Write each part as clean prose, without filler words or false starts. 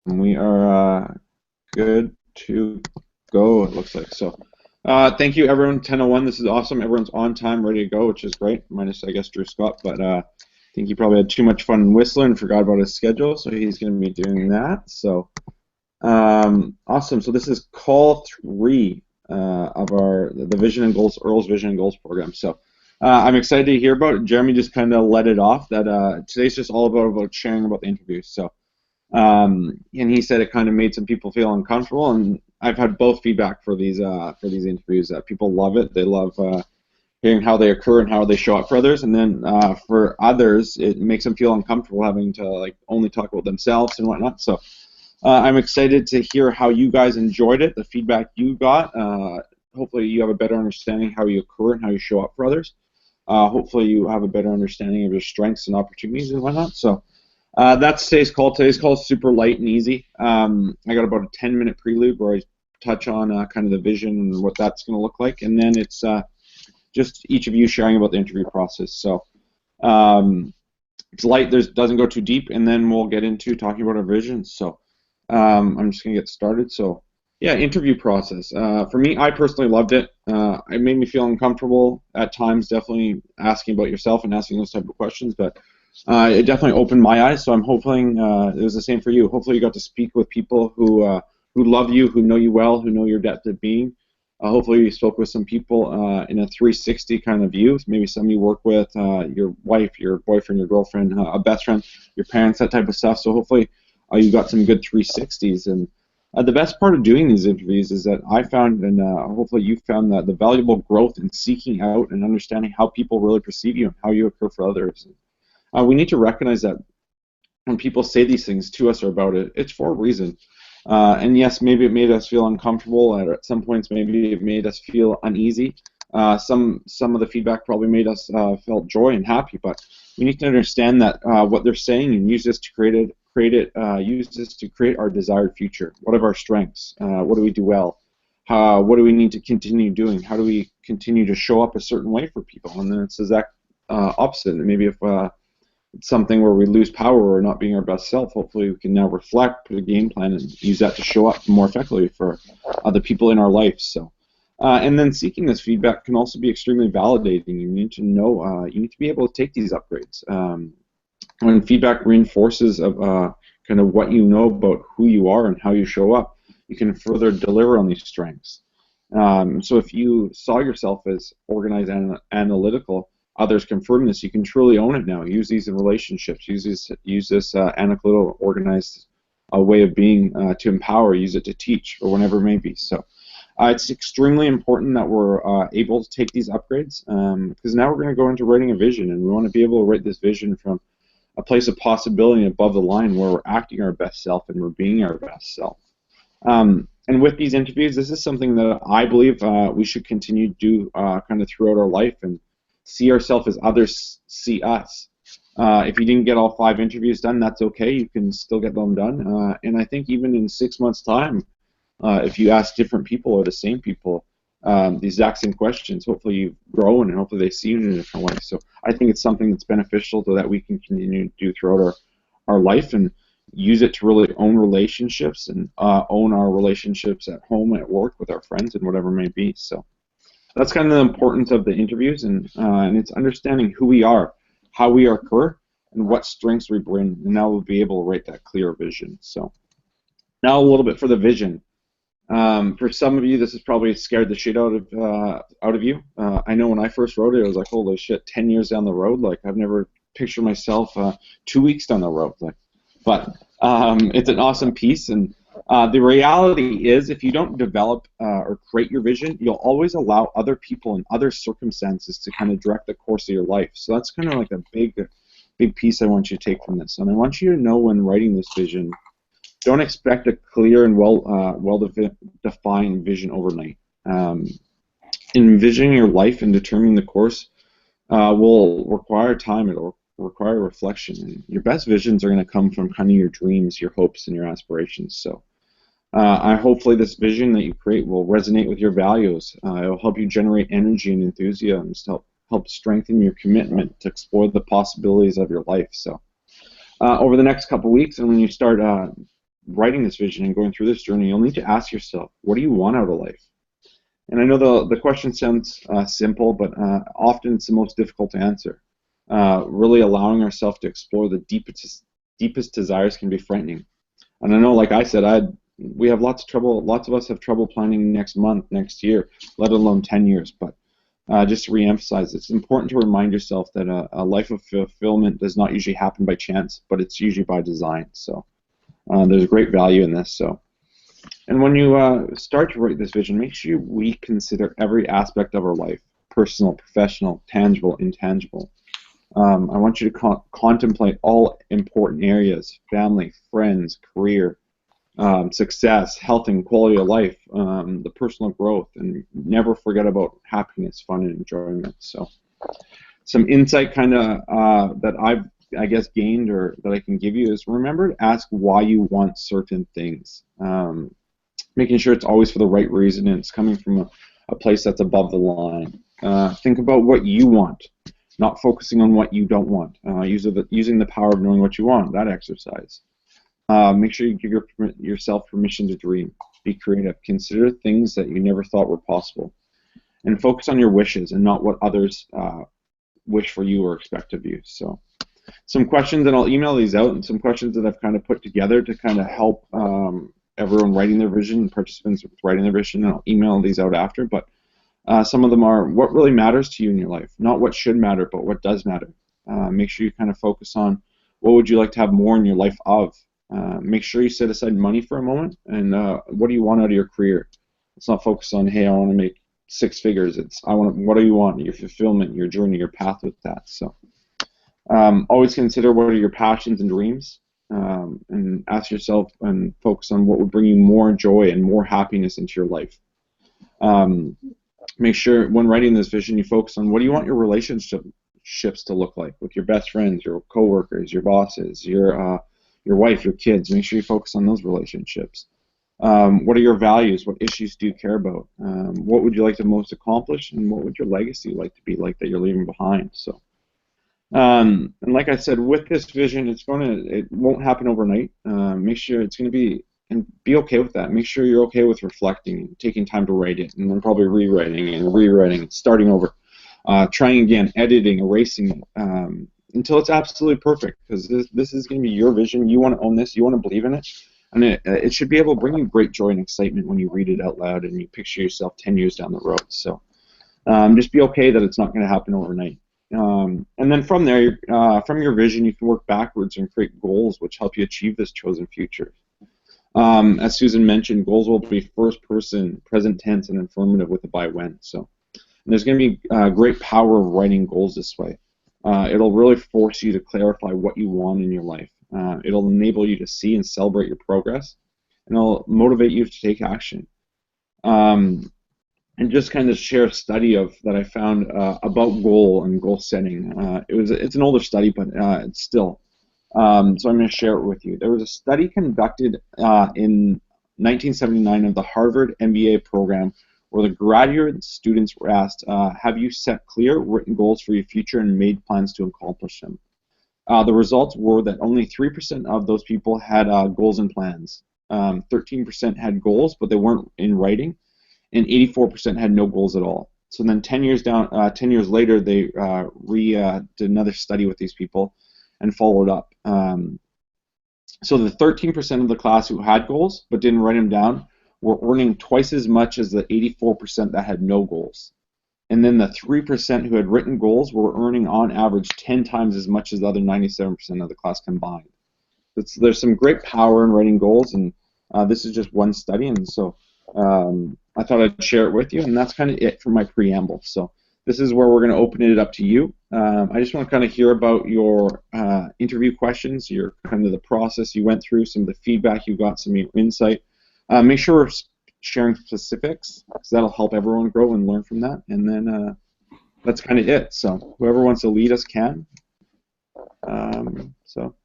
We are good to go, it looks like. So, thank you, everyone. 10:01. This is awesome. Everyone's on time, ready to go, which is great. Minus, I guess, Drew Scott. But I think he probably had too much fun whistling and forgot about his schedule, so he's going to be doing that. So, awesome. So this is call three of the Vision and Goals, Earl's Vision and Goals program. So, I'm excited to hear about it. Jeremy just kind of let it off that today's just all about sharing about the interviews. So. And he said it kind of made some people feel uncomfortable, and I've had both feedback for these interviews that people love it. They love hearing how they occur and how they show up for others, and then for others, it makes them feel uncomfortable having to like only talk about themselves and whatnot. So I'm excited to hear how you guys enjoyed it, the feedback you got. Hopefully, you have a better understanding how you occur and how you show up for others. Hopefully, you have a better understanding of your strengths and opportunities and whatnot. So. That's today's call. Today's call is super light and easy. I got about a 10-minute prelude where I touch on kind of the vision and what that's going to look like, and then it's just each of you sharing about the interview process. So it's light. Doesn't go too deep, and then we'll get into talking about our vision. So I'm just going to get started. So yeah, interview process. For me, I personally loved it. It made me feel uncomfortable at times, definitely asking about yourself and asking those type of questions, but it definitely opened my eyes, so I'm hoping it was the same for you. Hopefully you got to speak with people who love you, who know you well, who know your depth of being. Hopefully you spoke with some people in a 360 kind of view, maybe some you work with, your wife, your boyfriend, your girlfriend, a best friend, your parents, that type of stuff. So hopefully you got some good 360s. And the best part of doing these interviews is that I found, and hopefully you found, that the valuable growth in seeking out and understanding how people really perceive you and how you occur for others. We need to recognize that when people say these things to us or about it, it's for a reason. And yes, maybe it made us feel uncomfortable, and at some points maybe it made us feel uneasy. Some of the feedback probably made us felt joy and happy, but we need to understand that what they're saying and use this to use this to create our desired future. What are our strengths? What do we do well? What do we need to continue doing? How do we continue to show up a certain way for people? And then it's the exact opposite. Maybe if it's something where we lose power or not being our best self, hopefully we can now reflect, put a game plan, and use that to show up more effectively for other people in our life. So, and then seeking this feedback can also be extremely validating. You need to know, you need to be able to take these upgrades. When feedback reinforces of kind of what you know about who you are and how you show up, you can further deliver on these strengths. So if you saw yourself as organized and analytical, others confirm this, you can truly own it now. Use these in relationships. Use this analytical, organized way of being to empower. Use it to teach, or whatever it may be. So it's extremely important that we're able to take these upgrades, because now we're going to go into writing a vision, and we want to be able to write this vision from a place of possibility above the line where we're acting our best self and we're being our best self. And with these interviews, this is something that I believe we should continue to do kind of throughout our life, and see ourselves as others see us. If you didn't get all 5 interviews done, that's okay. You can still get them done. And I think even in 6 months' time, if you ask different people or the same people the exact same questions, hopefully you've grown and hopefully they see you in a different way. So I think it's something that's beneficial so that we can continue to do throughout our life, and use it to really own relationships and own our relationships at home, at work, with our friends, and whatever it may be. So that's kind of the importance of the interviews, and it's understanding who we are, how we occur, and what strengths we bring, and now we'll be able to write that clear vision. So now a little bit for the vision. For some of you, this has probably scared the shit out of you. I know when I first wrote it, I was like, holy shit, 10 years down the road, like I've never pictured myself 2 weeks down the road. Like, but it's an awesome piece, and the reality is, if you don't develop or create your vision, you'll always allow other people and other circumstances to kind of direct the course of your life. So that's kind of like a big piece I want you to take from this. And I want you to know, when writing this vision, don't expect a clear and well-defined vision overnight. Envisioning your life and determining the course will require time. It'll require reflection. And your best visions are going to come from kind of your dreams, your hopes, and your aspirations. So hopefully this vision that you create will resonate with your values. It will help you generate energy and enthusiasm to help strengthen your commitment to explore the possibilities of your life. So over the next couple weeks, and when you start writing this vision and going through this journey, you'll need to ask yourself, what do you want out of life? And I know the question sounds simple, but often it's the most difficult to answer. Really allowing ourselves to explore the deepest desires can be frightening. And I know, like I said, we have lots of trouble. Lots of us have trouble planning next month, next year, let alone 10 years. But just to reemphasize, it's important to remind yourself that a life of fulfillment does not usually happen by chance, but it's usually by design. So there's great value in this. So, and when you start to write this vision, make sure we consider every aspect of our life: personal, professional, tangible, intangible. I want you to contemplate all important areas: family, friends, career, success, health and quality of life, the personal growth, and never forget about happiness, fun, and enjoyment. So some insight kind of that I've, I guess, gained or that I can give you is remember to ask why you want certain things. Making sure it's always for the right reason and it's coming from a place that's above the line. Think about what you want, not focusing on what you don't want. Using the power of knowing what you want, that exercise. Make sure you give yourself permission to dream. Be creative. Consider things that you never thought were possible. And focus on your wishes and not what others wish for you or expect of you. So some questions, and I'll email these out, and some questions that I've kind of put together to kind of help everyone writing their vision, participants writing their vision, and I'll email these out after. But some of them are, what really matters to you in your life? Not what should matter, but what does matter. Make sure you kind of focus on what would you like to have more in your life of. Make sure you set aside money for a moment, and what do you want out of your career? Let's not focus on, hey, I want to make 6 figures. It's, what do you want? Your fulfillment, your journey, your path with that. So always consider what are your passions and dreams, and ask yourself and focus on what would bring you more joy and more happiness into your life. Make sure when writing this vision you focus on what do you want your relationships to look like with your best friends, your coworkers, your bosses, your wife, your kids. Make sure you focus on those relationships. What are your values? What issues do you care about? What would you like to most accomplish, and what would your legacy like to be like that you're leaving behind? So, and like I said, with this vision, it won't happen overnight. Make sure it's going to be, and be okay with that. Make sure you're okay with reflecting and taking time to write it, and then probably rewriting, starting over, trying again, editing, erasing it, until it's absolutely perfect, because this is going to be your vision. You want to own this. You want to believe in it. And it should be able to bring you great joy and excitement when you read it out loud and you picture yourself 10 years down the road. So just be okay that it's not going to happen overnight. And then from there, from your vision, you can work backwards and create goals which help you achieve this chosen future. As Susan mentioned, goals will be first person, present tense, and informative with a by when. So there's going to be great power of writing goals this way. It'll really force you to clarify what you want in your life. It'll enable you to see and celebrate your progress, and it'll motivate you to take action. And just kind of share a study that I found about goal and goal setting. It's an older study, but it's still. So I'm going to share it with you. There was a study conducted in 1979 of the Harvard MBA program where the graduate students were asked, have you set clear written goals for your future and made plans to accomplish them? The results were that only 3% of those people had goals and plans. 13% had goals, but they weren't in writing, and 84% had no goals at all. So then 10 years later, they did another study with these people and followed up. So the 13% of the class who had goals but didn't write them down were earning twice as much as the 84% that had no goals. And then the 3% who had written goals were earning on average 10 times as much as the other 97% of the class combined. There's some great power in writing goals, and this is just one study, and so I thought I'd share it with you, and that's kind of it for my preamble. So this is where we're going to open it up to you. I just want to kind of hear about your interview questions, your kind of the process you went through, some of the feedback you got, some of your insight. Make sure we're sharing specifics, because that'll help everyone grow and learn from that. And then that's kind of it. So whoever wants to lead us can. So.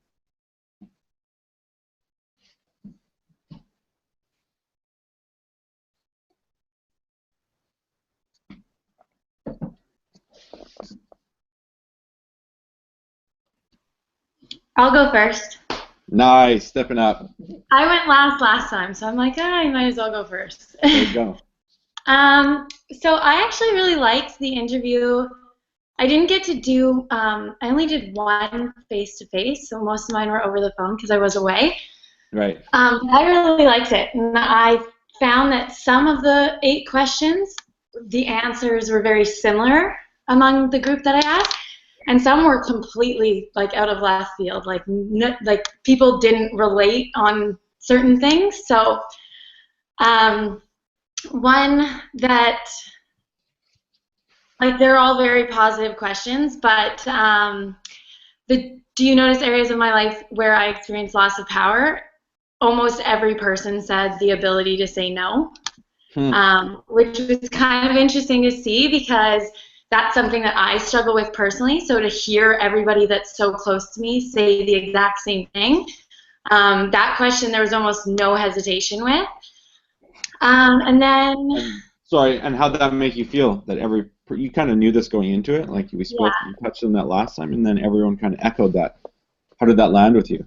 I'll go first. Nice, stepping up. I went last time, so I'm like, ah, I might as well go first. There you go. So I actually really liked the interview. I didn't get to do, I only did one face-to-face, so most of mine were over the phone because I was away. Right. I really liked it, and I found that some of the 8 questions, the answers were very similar among the group that I asked, and some were completely like out of left field, like like people didn't relate on certain things. So um, one that like they're all very positive questions, but do you notice areas of my life where I experienced loss of power? Almost every person said the ability to say no, Hmm. which was kind of interesting to see because that's something that I struggle with personally. So to hear everybody that's so close to me say the exact same thing, that question there was almost no hesitation with. And then, And sorry, and how did that make you feel? That you kind of knew this going into it, like yeah, we touched on that last time, and then everyone kind of echoed that. How did that land with you?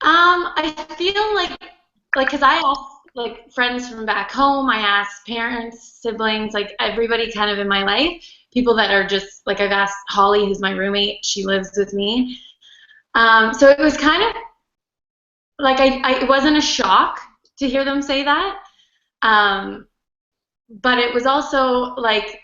I feel like, cause I asked like friends from back home, I asked parents, siblings, like everybody kind of in my life, people that are just like I've asked Holly, who's my roommate, she lives with me. So it was kind of like it wasn't a shock to hear them say that, um, but it was also like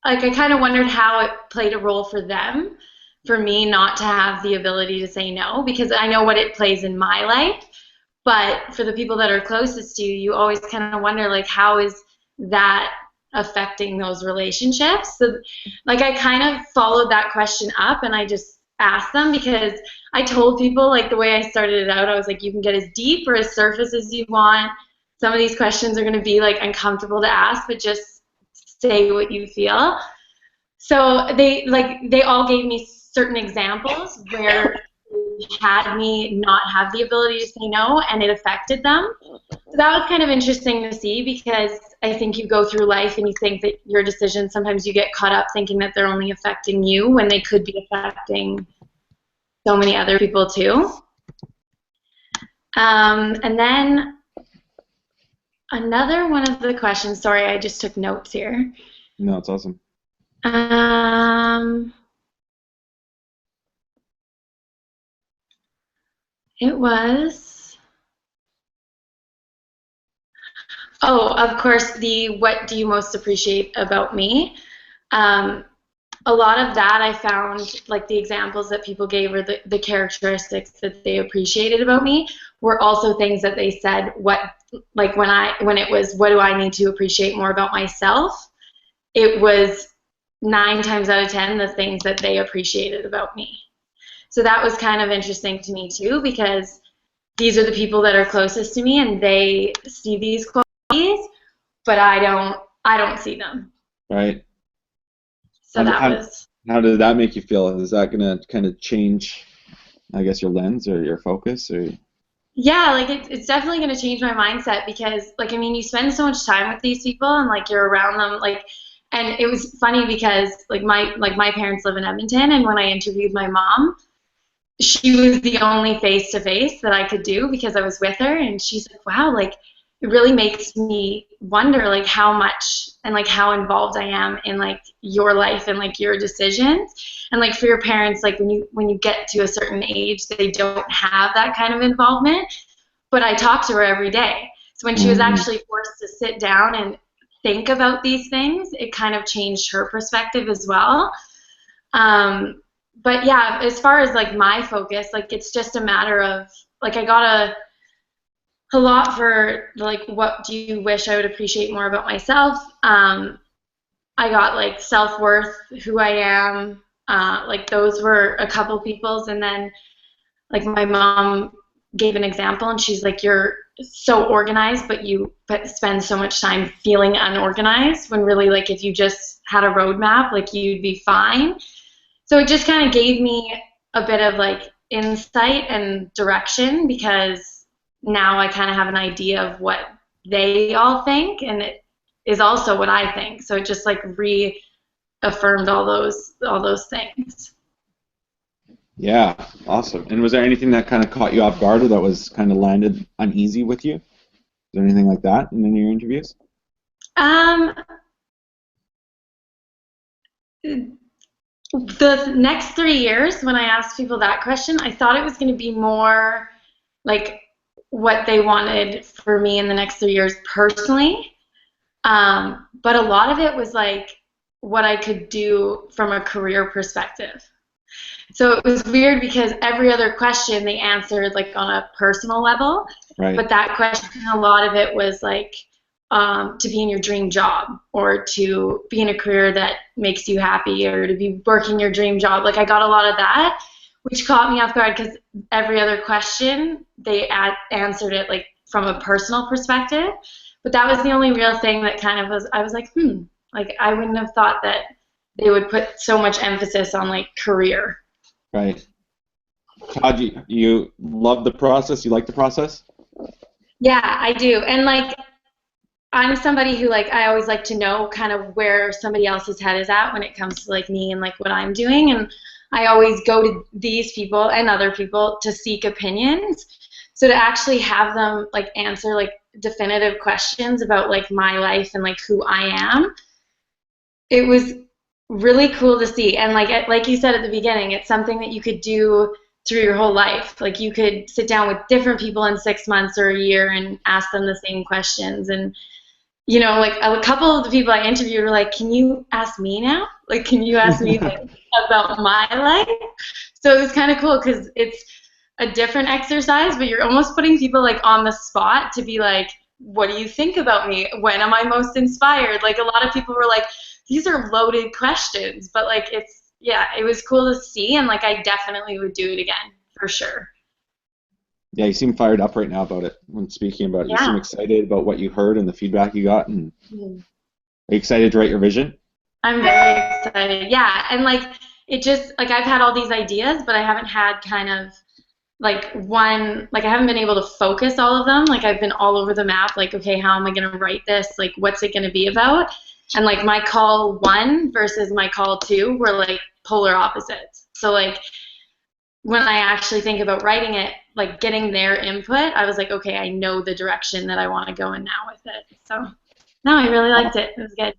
I kind of wondered how it played a role for them, for me not to have the ability to say no, because I know what it plays in my life. But for the people that are closest to you, you always kind of wonder like how is that affecting those relationships? So like I kind of followed that question up and I just asked them because I told people like the way I started it out, I was like, you can get as deep or as surface as you want. Some of these questions are going to be like uncomfortable to ask, but just say what you feel. So they all gave me certain examples where they had me not have the ability to say no and it affected them. So that was kind of interesting to see because I think you go through life and you think that your decisions, sometimes you get caught up thinking that they're only affecting you when they could be affecting so many other people too. And then another one of the questions, sorry, I just took notes here. No, it's awesome. Um, it was, oh, of course, the what do you most appreciate about me? Um, a lot of that I found, like the examples that people gave or the characteristics that they appreciated about me were also things that they said, what, like when it was, what do I need to appreciate more about myself? It was 9 times out of 10 the things that they appreciated about me. So that was kind of interesting to me too because these are the people that are closest to me and they see these qualities, but I don't see them. Right. So that How was how did that make you feel? Is that gonna kind of change, I guess, your lens or your focus or? yeah, like it's definitely going to change my mindset because like I mean you spend so much time with these people and like you're around them like and it was funny because like my parents live in Edmonton and when I interviewed my mom she was the only face to face that I could do because I was with her and she's like, wow, like it really makes me wonder like how much and like how involved I am in like your life and like your decisions. And like for your parents, like when you get to a certain age, they don't have that kind of involvement. But I talk to her every day. So when she was Mhm. actually forced to sit down and think about these things, it kind of changed her perspective as well. Um, but yeah, as far as like my focus, like it's just a matter of like I got a lot for like what do you wish I would appreciate more about myself. I got like self worth, who I am. Like those were a couple people's, and then like my mom gave an example, and she's like, "You're so organized, but you spend so much time feeling unorganized. When really, like if you just had a roadmap, like you'd be fine." So it just kind of gave me a bit of like insight and direction because now I kind of have an idea of what they all think and it is also what I think. So it just like reaffirmed all those things. Yeah, awesome. And was there anything that kind of caught you off guard or that was kind of landed uneasy with you? Is there anything like that in any of your interviews? Um, the next 3 years, when I asked people that question, I thought it was going to be more like what they wanted for me in the next 3 years personally. But a lot of it was like what I could do from a career perspective. So it was weird because every other question they answered like on a personal level, Right. but that question, a lot of it was like to be in your dream job or to be in a career that makes you happy or to be working your dream job. Like I got a lot of that, which caught me off guard because every other question they answered it like from a personal perspective. But that was the only real thing that kind of was, I was like, like I wouldn't have thought that they would put so much emphasis on like career. Right. Todd, you love the process? You like the process? Yeah, I do. And like I'm somebody who like I always like to know kind of where somebody else's head is at when it comes to like me and like what I'm doing, and I always go to these people and other people to seek opinions. So to actually have them like answer like definitive questions about like my life and like who I am, it was really cool to see. And like you said at the beginning, it's something that you could do through your whole life. Like you could sit down with different people in 6 months or a year and ask them the same questions. And like a couple of the people I interviewed were like, "Can you ask me now? Like, can you ask me like about my life?" So it was kind of cool because it's a different exercise, but you're almost putting people like on the spot to be like, "What do you think about me? When am I most inspired?" Like a lot of people were like, "These are loaded questions," but like yeah, it was cool to see, and like I definitely would do it again for sure. Yeah, you seem fired up right now about it when speaking about it. You seem Yeah. excited about what you heard and the feedback you got. And Mhm. are you excited to write your vision? I'm very excited. Yeah, and like it just like I've had all these ideas, but I haven't had kind of like one like I haven't been able to focus all of them. Like I've been all over the map like okay, how am I going to write this? Like what's it going to be about? And like my call 1 versus my call 2 were like polar opposites. So like when I actually think about writing it, like getting their input, I was like okay, I know the direction that I want to go in now with it. So no, I really liked Aw- it. It was good.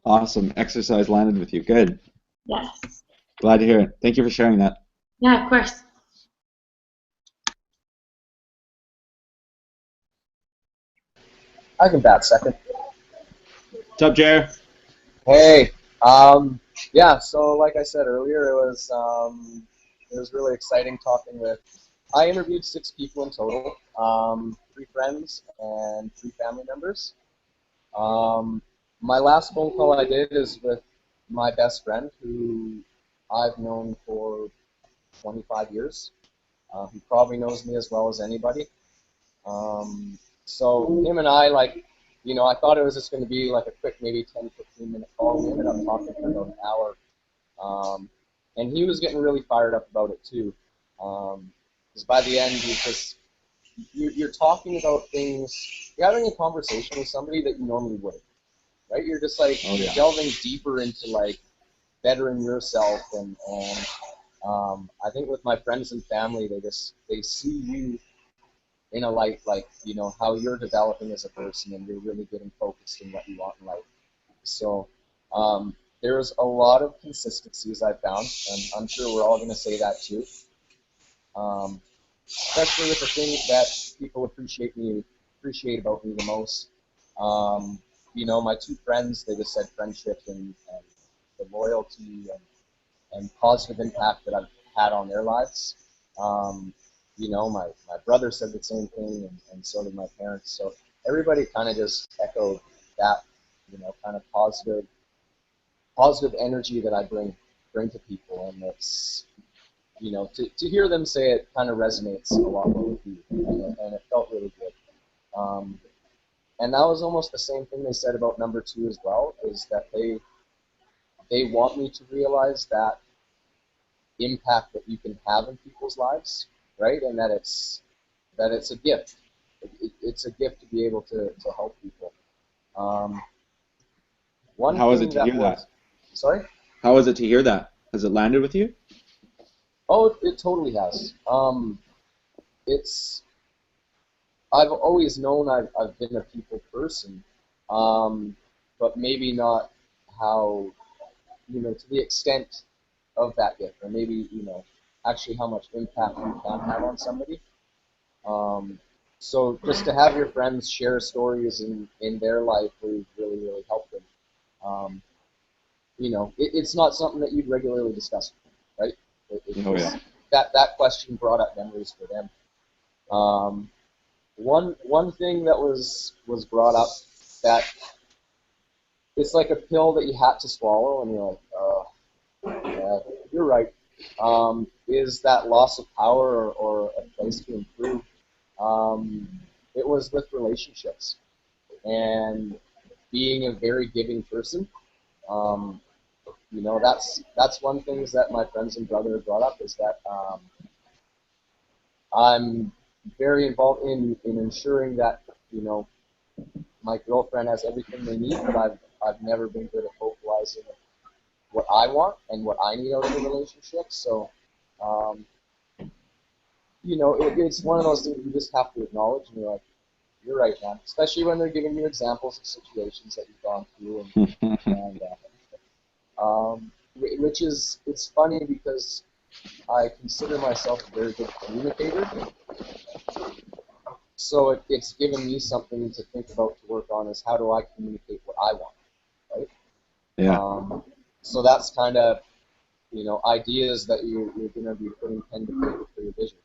Awesome. Exercise landed with you. Good. Yes. Glad to hear it. Thank you for sharing that. Yeah, of course. I can bat second. What's up, Jer? Hey, um, yeah. So like I said earlier, it was really exciting talking with. I interviewed 6 people in total, 3 friends and 3 family members. Um, my last phone call I did is with my best friend, who I've known for 25 years. He probably knows me as well as anybody. So him and I, like, I thought it was just going to be like a quick, maybe 10, 15-minute call. We ended up talking for about an hour. And he was getting really fired up about it too. Because by the end, you're talking about things, you're having a conversation with somebody that you normally wouldn't, right? You're just like, Oh, you're yeah. delving deeper into like bettering yourself. And I think with my friends and family, they see you in a light like how you're developing as a person, and you're really getting focused in what you want in life. So there's a lot of consistencies I found, and I'm sure we're all going to say that too. Um, Especially with the thing that people appreciate about me the most. Um, my 2 friends, they just said friendship and the loyalty and positive impact that I've had on their lives. Um, my brother said the same thing, and so did my parents. So everybody kind of just echoed that, kind of positive energy that I bring to people, and it's to hear them say it kind of resonates a lot more with you, and it felt really good. Um, and that was almost the same thing they said about number 2 as well, is that they want me to realize that impact that you can have in people's lives, right? And that it's a gift. It's a gift to be able to help people. Um, And one how was it thing to that hear that? was, sorry? How was it to hear that? Has it landed with you? Oh, it totally has. It's I've always known I've been a people person, but maybe not how, to the extent of that gift, or maybe, actually how much impact you can have on somebody. Um, so just to have your friends share stories in their life where you've really, really helped them, um, it's not something that you'd regularly discuss, right? It Oh just, yeah. that question brought up memories for them. Um, one thing that was brought up that it's like a pill that you had to swallow, and you're like, oh, yeah, you're right. Is that loss of power or a place to improve? Um, it was with relationships and being a very giving person. Um, that's one thing that my friends and brother brought up is that I'm very involved in ensuring that my girlfriend has everything they need, but I've never been good at vocalizing what I want and what I need out of a relationship. So, um, it's one of those things you just have to acknowledge, and you're like, you're right, man. Especially when they're giving you examples of situations that you've gone through, which is it's funny because I consider myself a very good communicator. So it's given me something to think about to work on is how do I communicate what I want, right? Yeah. So that's kind of, ideas that you're going to be putting pen to paper for your vision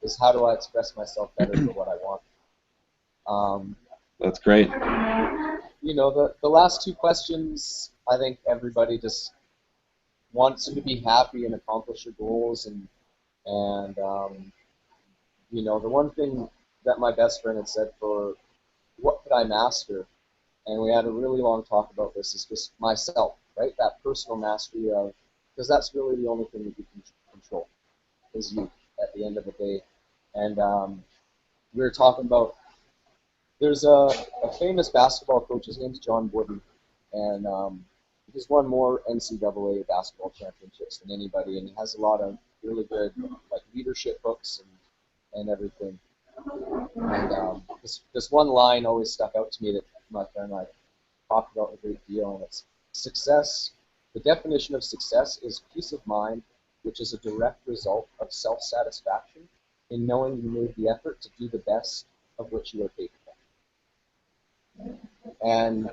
is how do I express myself better for what I want. That's great. The last two questions, I think everybody just wants you to be happy and accomplish your goals, and the one thing that my best friend had said for what could I master, and we had a really long talk about this, is just myself, right? That personal mastery of, because that's really the only thing that you can control, is you at the end of the day. And we were talking about, there's a famous basketball coach, his name's John Wooden, and he's won more NCAA basketball championships than anybody, and he has a lot of really good leadership books and everything. And this one line always stuck out to me that my friend and I talked about a great deal, and it's success. The definition of success is peace of mind, which is a direct result of self-satisfaction in knowing you made the effort to do the best of which you are capable. And,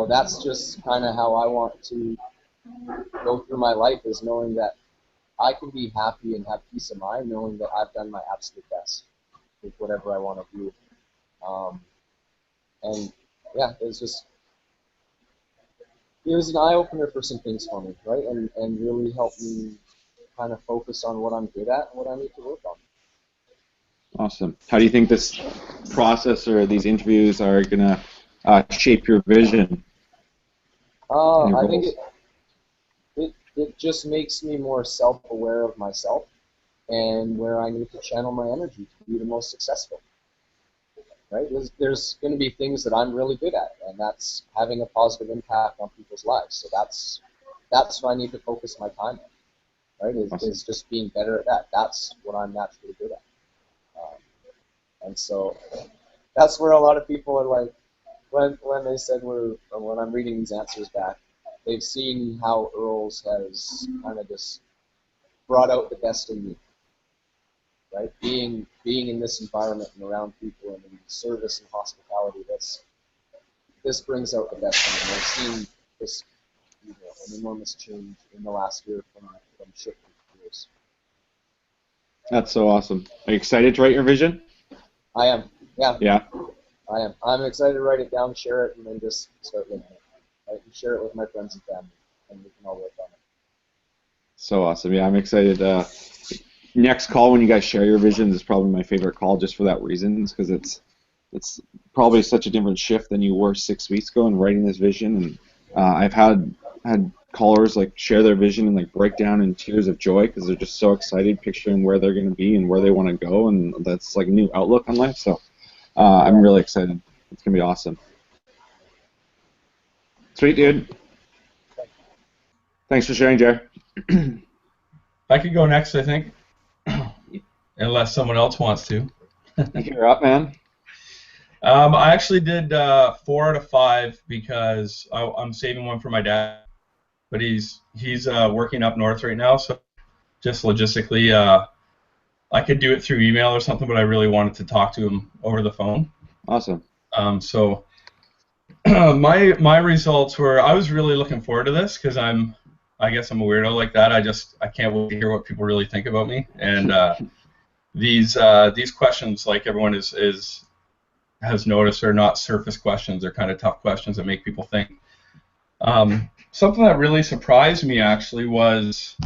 that's just kind of how I want to go through my life, is knowing that I can be happy and have peace of mind knowing that I've done my absolute best with whatever I want to do. And yeah, it was an eye-opener for some things for me, right? And really helped me kind of focus on what I'm good at and what I need to work on. Awesome. How do you think this process or these interviews are going to shape your vision? I think it just makes me more self-aware of myself and where I need to channel my energy to be the most successful. Right? There's going to be things that I'm really good at, and that's having a positive impact on people's lives. So that's what I need to focus my time on. Right? Awesome. Is just being better at that. That's what I'm naturally good at. And so that's where a lot of people are like, when they said when I'm reading these answers back, they've seen how Earls has kind of just brought out the best in me. Right, being in this environment and around people and in service and hospitality, this brings out the best in me. I've seen this, an enormous change in the last year from shifting careers. That's so awesome. Are you excited to write your vision? I am. Yeah. Yeah. I am. I'm excited to write it down, share it, and then just start living it. Right? And share it with my friends and family, and we can all work on it. So awesome. Yeah, I'm excited. Next call when you guys share your visions is probably my favorite call, just for that reason, because it's probably such a different shift than you were 6 weeks ago in writing this vision. And I've had callers share their vision and break down in tears of joy because they're just so excited picturing where they're going to be and where they want to go, and that's a new outlook on life. So I'm really excited. It's gonna be awesome. Sweet, dude. Thanks for sharing, Jer. I could go next, I think, unless someone else wants to. You're up, man. I actually did 4 out of 5 because I'm saving one for my dad, but he's working up north right now, so just logistically, I could do it through email or something, but I really wanted to talk to him over the phone. Awesome. So my results were, I was really looking forward to this because I guess I'm a weirdo like that. I can't wait to hear what people really think about me. And these questions, like everyone has noticed, are not surface questions. They're kind of tough questions that make people think. Something that really surprised me actually was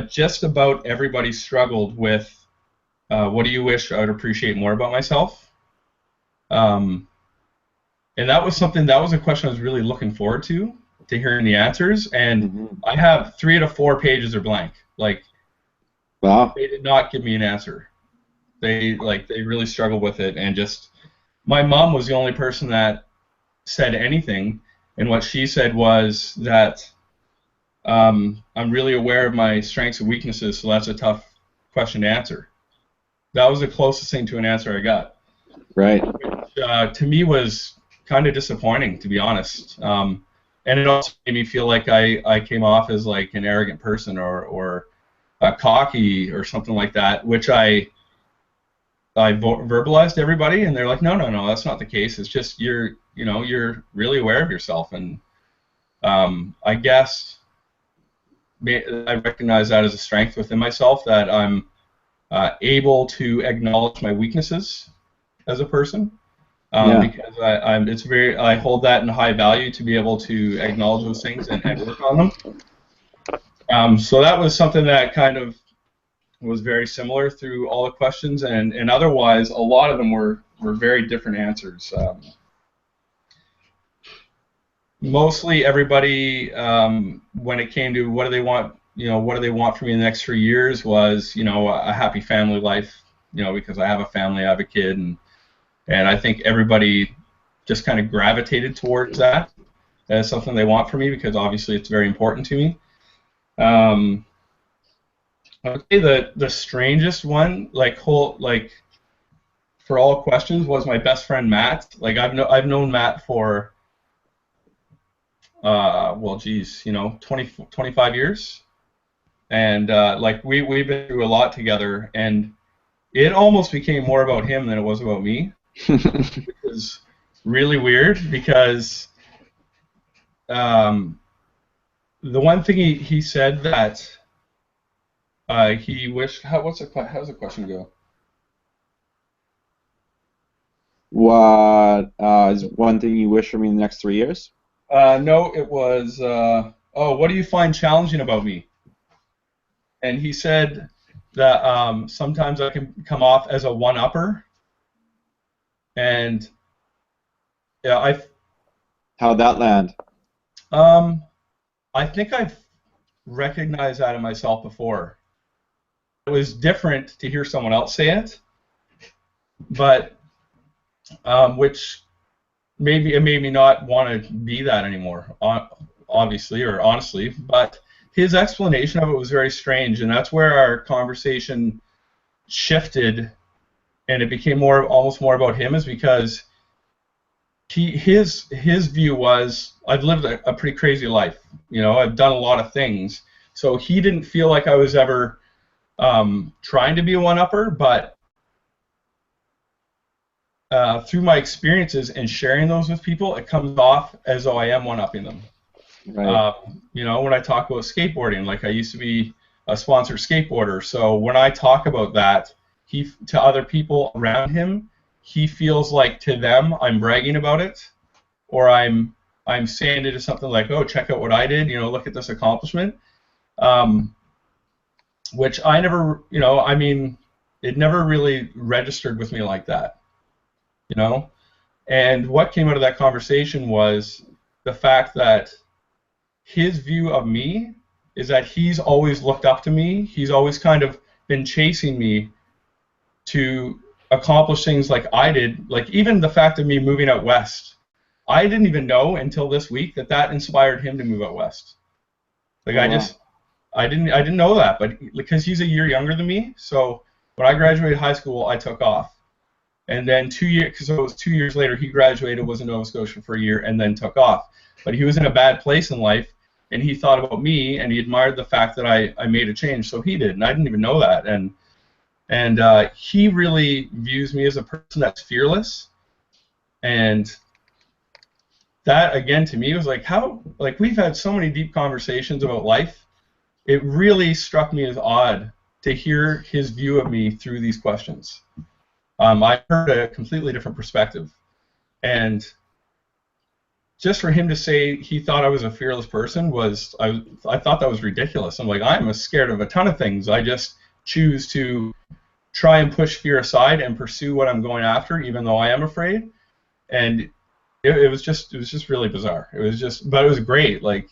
just about everybody struggled with what do you wish I would appreciate more about myself? And that was a question I was really looking forward to hearing the answers. And I have 3 out of 4 pages are blank. Like, wow. They did not give me an answer. They really struggled with it, and just my mom was the only person that said anything, and what she said was that I'm really aware of my strengths and weaknesses, so that's a tough question to answer. That was the closest thing to an answer I got. Right. Which to me was kind of disappointing, to be honest. And it also made me feel like I came off as like an arrogant person or cocky or something like that, which I verbalized to everybody, and they're like, no, that's not the case. It's just you're really aware of yourself, and I guess I recognize that as a strength within myself, that I'm able to acknowledge my weaknesses as a person. Because I hold that in high value to be able to acknowledge those things and work on them. So that was something that kind of was very similar through all the questions, and otherwise a lot of them were very different answers. Mostly everybody, when it came to what do they want from me in the next 3 years, was a happy family life, because I have a family, I have a kid, and I think everybody just kind of gravitated towards that as something they want from me, because obviously it's very important to me. I would say the strangest one, for all questions, was my best friend Matt. Like I've known Matt for 25 years, and we've been through a lot together, and it almost became more about him than it was about me. Which is really weird, because the one thing he said that he wished. How's the question go? What is one thing you wish for me in the next 3 years? No, it was. What do you find challenging about me? And he said that sometimes I can come off as a one-upper. And yeah, How'd that land? I think I've recognized that in myself before. It was different to hear someone else say it, but which it made me not want to be that anymore, obviously or honestly. But his explanation of it was very strange, and that's where our conversation shifted. And it became almost more about him, is because his view was, I've lived a pretty crazy life. I've done a lot of things. So he didn't feel like I was ever trying to be a one-upper, but through my experiences and sharing those with people, it comes off as though I am one-upping them. Right. When I talk about skateboarding, like I used to be a sponsored skateboarder, so when I talk about that, to other people around him, he feels like to them I'm bragging about it, or I'm saying it as something like, oh, check out what I did, look at this accomplishment, which I never, it never really registered with me like that, and what came out of that conversation was the fact that his view of me is that he's always looked up to me, he's always kind of been chasing me to accomplish things like I did. Like even the fact of me moving out west, I didn't even know until this week that inspired him to move out west. Like I didn't know that, but because he's a year younger than me, so when I graduated high school, I took off. And then 2 years, because it was 2 years later, he graduated, was in Nova Scotia for a year, and then took off. But he was in a bad place in life, and he thought about me, and he admired the fact that I made a change. So he did, and I didn't even know that. And he really views me as a person that's fearless. And that, again, to me was like, how, like, we've had so many deep conversations about life. It really struck me as odd to hear his view of me through these questions. I heard a completely different perspective, and just for him to say he thought I was a fearless person I thought that was ridiculous. I'm like, I'm scared of a ton of things. I just choose to try and push fear aside and pursue what I'm going after, even though I am afraid. And it was just really bizarre. But it was great. Like,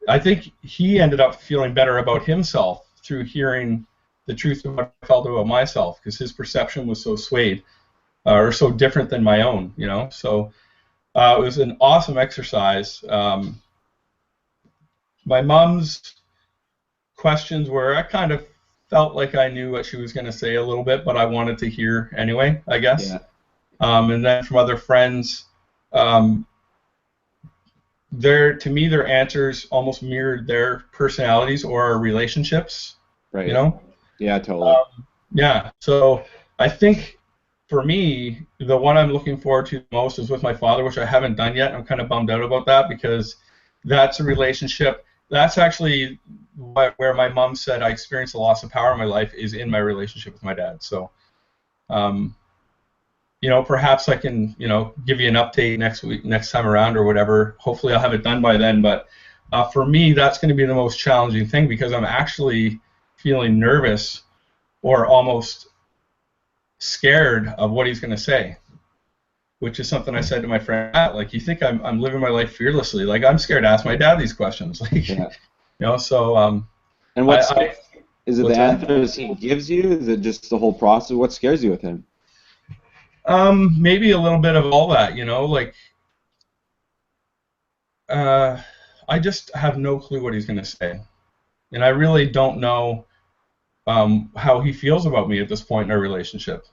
I think he ended up feeling better about himself through hearing the truth of what I felt about myself, because his perception was so swayed or so different than my own, you know. So it was an awesome exercise. My mom's questions were, I kind of felt like I knew what she was going to say a little bit, but I wanted to hear anyway, I guess. Yeah. And then from other friends, to me, their answers almost mirrored their personalities or our relationships. Right. You know? Yeah, totally. Yeah. So I think for me, the one I'm looking forward to most is with my father, which I haven't done yet. I'm kind of bummed out about that, because that's a relationship. That's actually where my mom said I experienced a loss of power in my life, is in my relationship with my dad. So, you know, perhaps I can, you know, give you an update next time around or whatever. Hopefully I'll have it done by then. But for me, that's going to be the most challenging thing, because I'm actually feeling nervous or almost scared of what he's going to say, which is something I said to my friend Matt. Like, you think I'm living my life fearlessly? Like, I'm scared to ask my dad these questions. Like, Yeah. you know. So And what's is it what's the that? answers he gives you? Is it just the whole process? What scares you with him? Maybe a little bit of all that, you know. Like, I just have no clue what he's going to say, and I really don't know how he feels about me at this point in our relationship.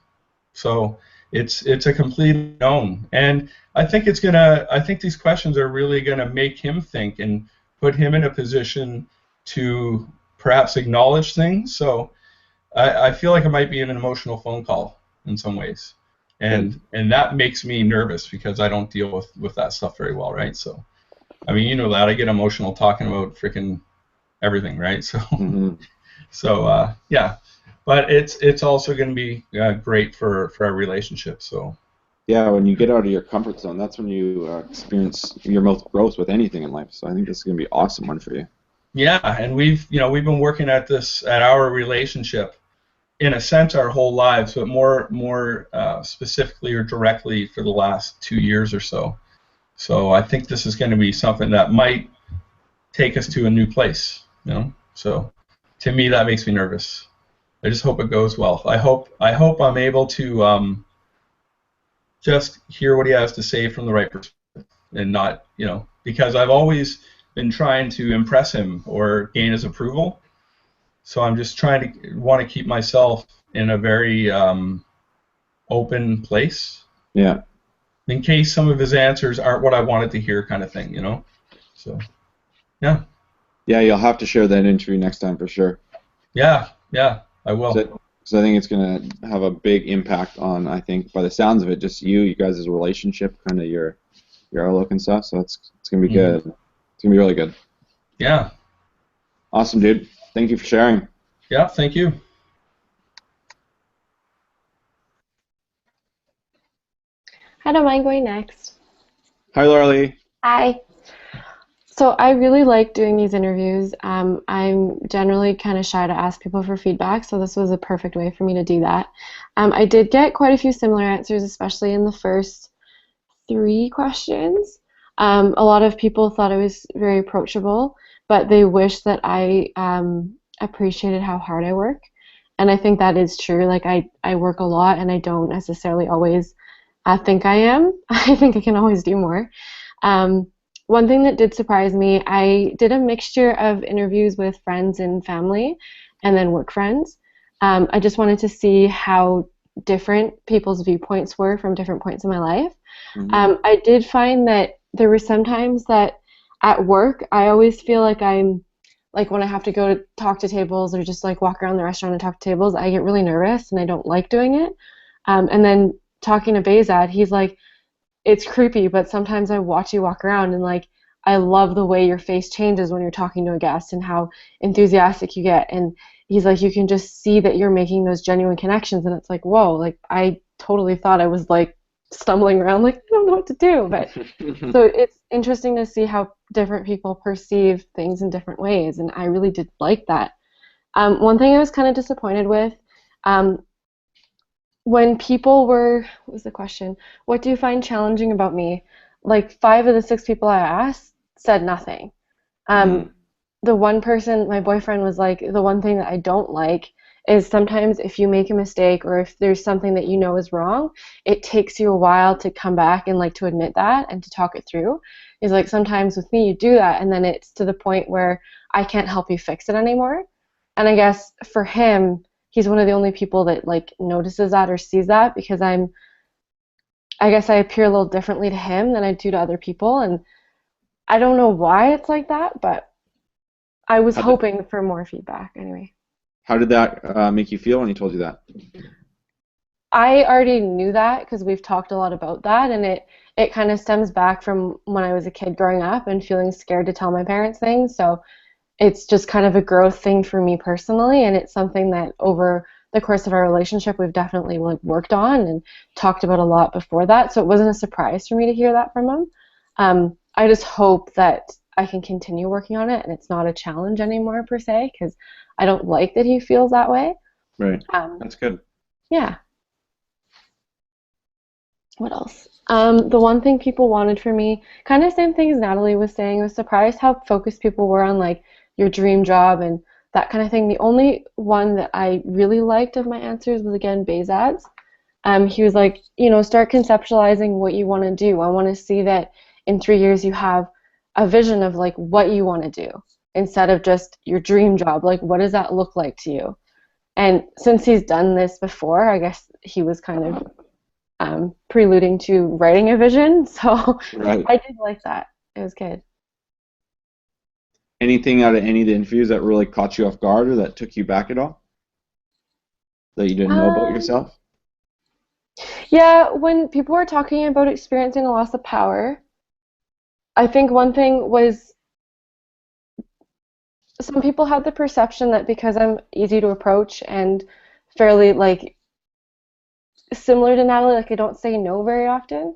So it's a complete unknown, and I think these questions are really gonna make him think and put him in a position to perhaps acknowledge things. So I feel like it might be an emotional phone call in some ways, and that makes me nervous, because I don't deal with that stuff very well, right? So I mean, you know that I get emotional talking about freaking everything, right? So. Mm-hmm. So yeah, but it's also going to be great for our relationship. So Yeah, when you get out of your comfort zone, that's when you experience your most growth with anything in life. So I think this is going to be an awesome one for you. yeah, and we've been working at our relationship in a sense our whole lives, but more specifically or directly for the last 2 years or so. So I think this is going to be something that might take us to a new place. You know, so to me that makes me nervous. I just hope it goes well. I hope I'm able to just hear what he has to say from the right perspective, and not, you know, because I've always been trying to impress him or gain his approval. So I'm just want to keep myself in a very open place. Yeah. In case some of his answers aren't what I wanted to hear, kind of thing, you know. So yeah. Yeah, you'll have to share that interview next time for sure. Yeah, I will. So I think it's going to have a big impact on, I think, by the sounds of it, just you guys' relationship, kind of your outlook and stuff. So it's going to be good. It's going to be really good. Yeah. Awesome, dude. Thank you for sharing. Yeah, thank you. I don't mind going next. Hi, Laura. Hi. So I really like doing these interviews. I'm generally kind of shy to ask people for feedback, so this was a perfect way for me to do that. I did get quite a few similar answers, especially in the first 3 questions. A lot of people thought I was very approachable, but they wish that I appreciated how hard I work. And I think that is true. Like, I work a lot, and I don't necessarily always think I am. I think I can always do more. one thing that did surprise me, I did a mixture of interviews with friends and family and then work friends. I just wanted to see how different people's viewpoints were from different points in my life. Mm-hmm. I did find that there were some times that at work, I always feel like I'm like when I have to go to talk to tables or just like walk around the restaurant and talk to tables, I get really nervous and I don't like doing it. And then talking to Bezad, he's like, it's creepy, but sometimes I watch you walk around and like I love the way your face changes when you're talking to a guest and how enthusiastic you get. And he's like, you can just see that you're making those genuine connections. And it's like, whoa, like I totally thought I was like stumbling around, like I don't know what to do. But so it's interesting to see how different people perceive things in different ways. And I really did like that. One thing I was kind of disappointed with, um, when people were, what was the question? What do you find challenging about me? Like 5 of the 6 people I asked said nothing. Mm. The one person, my boyfriend was like, the one thing that I don't like is sometimes if you make a mistake or if there's something that you know is wrong, it takes you a while to come back and like to admit that and to talk it through. He's like, sometimes with me, you do that and then it's to the point where I can't help you fix it anymore. And I guess for him, he's one of the only people that like notices that or sees that because I guess I appear a little differently to him than I do to other people. And I don't know why it's like that, but I was How did, hoping for more feedback anyway. how did that make you feel when he told you that? I already knew that because we've talked a lot about that, and it kind of stems back from when I was a kid growing up and feeling scared to tell my parents things. So it's just kind of a growth thing for me personally, and it's something that over the course of our relationship we've definitely like worked on and talked about a lot before that. So it wasn't a surprise for me to hear that from him. I just hope that I can continue working on it and it's not a challenge anymore per se because I don't like that he feels that way. Right. Um, That's good. yeah. What else? The one thing people wanted from me, kind of same thing as Natalie was saying, was surprised how focused people were on like your dream job and that kind of thing. The only one that I really liked of my answers was again Bezad's. He was like, start conceptualizing what you want to do. I want to see that in 3 years you have a vision of like what you want to do instead of just your dream job. Like, what does that look like to you? And since he's done this before, I guess he was kind of preluding to writing a vision. So Right. I did like that. It was good. Anything out of any of the interviews that really caught you off guard or that took you back at all? That you didn't know about Um, yourself? yeah, when people were talking about experiencing a loss of power, I think one thing was some people had the perception that because I'm easy to approach and fairly like similar to Natalie, like I don't say no very often.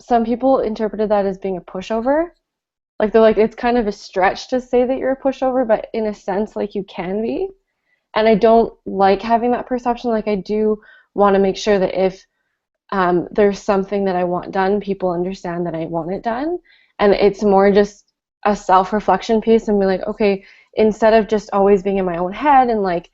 Some people interpreted that as being a pushover. Like they're like it's kind of a stretch to say that you're a pushover, but in a sense, like you can be. And I don't like having that perception. Like I do want to make sure that if there's something that I want done, people understand that I want it done. And it's more just a self-reflection piece and be like, okay, instead of just always being in my own head and like,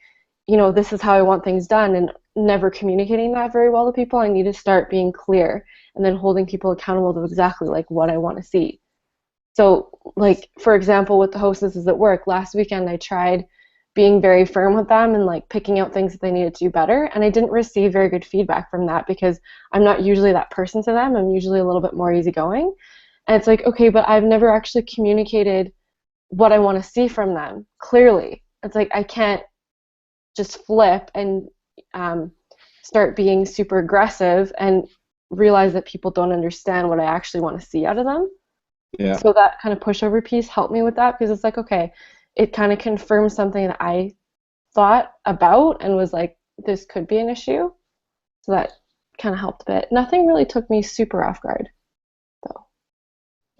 this is how I want things done and never communicating that very well to people, I need to start being clear and then holding people accountable to exactly like what I want to see. So like, for example, with the hostesses at work, last weekend I tried being very firm with them and like picking out things that they needed to do better. And I didn't receive very good feedback from that because I'm not usually that person to them. I'm usually a little bit more easygoing. And it's like, okay, but I've never actually communicated what I want to see from them clearly. It's like I can't just flip and start being super aggressive and realize that people don't understand what I actually want to see out of them. Yeah. So that kind of pushover piece helped me with that because it's like, okay, it kind of confirms something that I thought about and was like, this could be an issue. So that kind of helped a bit. Nothing really took me super off guard, though.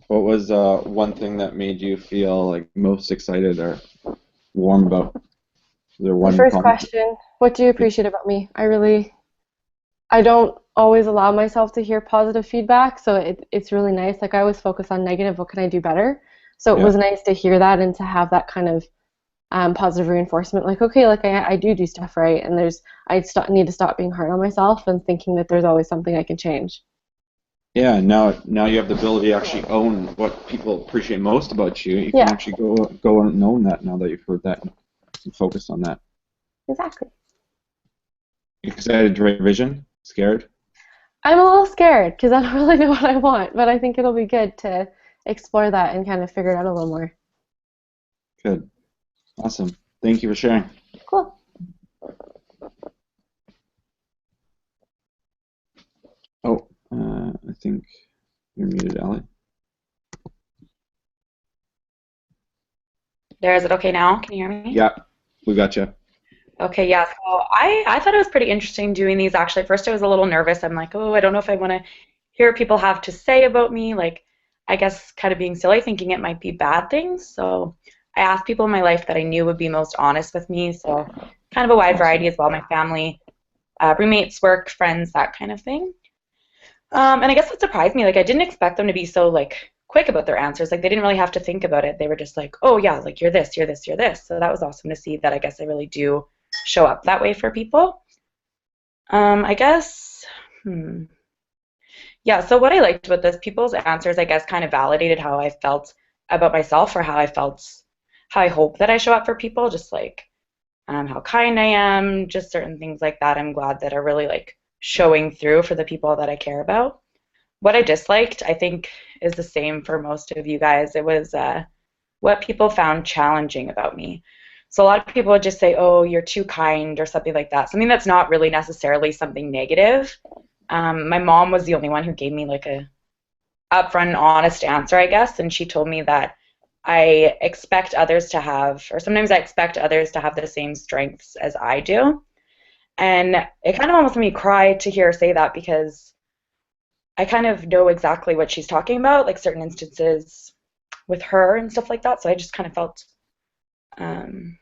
What was one thing that made you feel like most excited or warm about? Is there The one first comment? question, what do you appreciate about me? I don't always allow myself to hear positive feedback, so it's really nice. Like I always focus on negative, what can I do better? So it Yeah. was nice to hear that and to have that kind of positive reinforcement. Like, okay, like I do stuff right, and need to stop being hard on myself and thinking that there's always something I can change. Yeah, now you have the ability to actually own what people appreciate most about you. You can Yeah, actually go and own that now that you've heard that and focus on that. exactly. Excited to write vision? Scared? I'm a little scared because I don't really know what I want, but I think it'll be good to explore that and kind of figure it out a little more. Good. Awesome. Thank you for sharing. Cool. Oh, I think you're muted, Ali. There, is it okay now? Can you hear me? Yeah, we got you. Okay, yeah. So I thought it was pretty interesting doing these actually. At first I was a little nervous. I'm like, oh, I don't know if I want to hear what people have to say about me. Like, I guess kind of being silly, thinking it might be bad things. So I asked people in my life that I knew would be most honest with me. So kind of a wide variety as well. My family, roommates, work, friends, that kind of thing. And I guess what surprised me, like I didn't expect them to be so like quick about their answers. Like they didn't really have to think about it. They were just like, oh yeah, like you're this, you're this, you're this. So that was awesome to see that I guess I really do show up that way for people. I guess, yeah, so what I liked about this, people's answers, I guess, kind of validated how I felt about myself or how I felt, how I hope that I show up for people, just like how kind I am, just certain things like that. I'm glad that are really like showing through for the people that I care about. What I disliked, I think, is the same for most of you guys. It was what people found challenging about me. So a lot of people would just say, oh, you're too kind or something like that. Something that's not really necessarily something negative. My mom was the only one who gave me like a upfront, honest answer, I guess, and she told me that I expect others to have, or sometimes I expect others to have the same strengths as I do. And it kind of almost made me cry to hear her say that because I kind of know exactly what she's talking about, like certain instances with her and stuff like that. So I just kind of felt, um,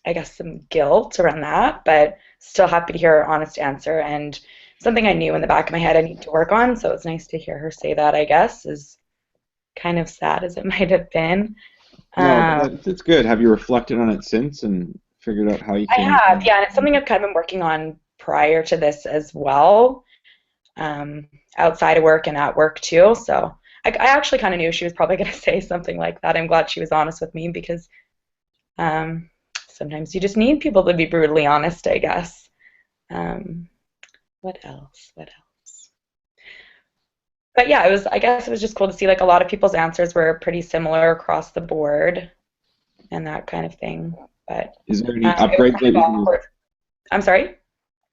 I guess, some guilt around that, but still happy to hear her honest answer and something I knew in the back of my head I need to work on. So it's nice to hear her say that, I guess, as kind of sad as it might have been. No, Um, that's good. Have you reflected on it since and figured out how you I can? have, yeah, and it's something I've kind of been working on prior to this as well, outside of work and at work too. So I actually kind of knew she was probably going to say something like that. I'm glad she was honest with me because um, sometimes you just need people to be brutally honest, I guess. Um, what else? What else? But yeah, it was. I guess it was just cool to see like a lot of people's answers were pretty similar across the board and that kind of thing. But Is there any it was upgrades kind that of you can? awkward. I'm sorry.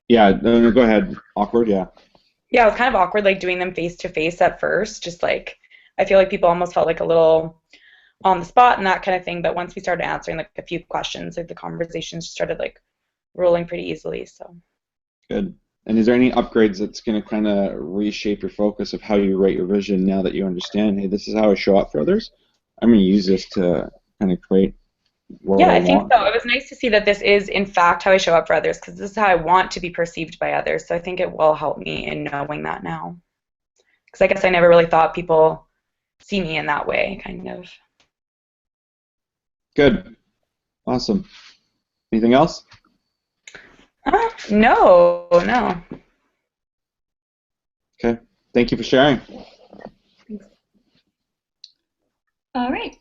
Yeah, no, go ahead. Awkward, yeah. Yeah, it was kind of awkward like doing them face to face at first. Just like I feel like people almost felt like a little on the spot and that kind of thing. But once we started answering like a few questions, like the conversations started like rolling pretty easily. So Good. And is there any upgrades that's going to kind of reshape your focus of how you write your vision now that you understand, hey, this is how I show up for others? I'm going to use this to kind of create what yeah, I I think want. so. It was nice to see that this is in fact how I show up for others because this is how I want to be perceived by others. So I think it will help me in knowing that now. Because I guess I never really thought people see me in that way, kind of. Good. Awesome. Anything else? No, no. Okay. Thank you for sharing. All right,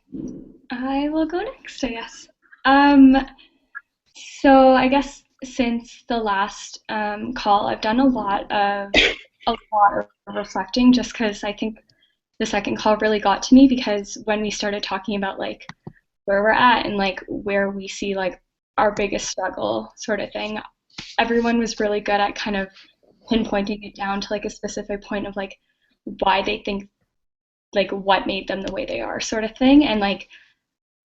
I will go next, I guess. Um, so I guess since the last call, I've done a lot of reflecting, just because I think the second call really got to me because when we started talking about like where we're at and like where we see like our biggest struggle sort of thing, everyone was really good at kind of pinpointing it down to like a specific point of like why they think like what made them the way they are sort of thing. And like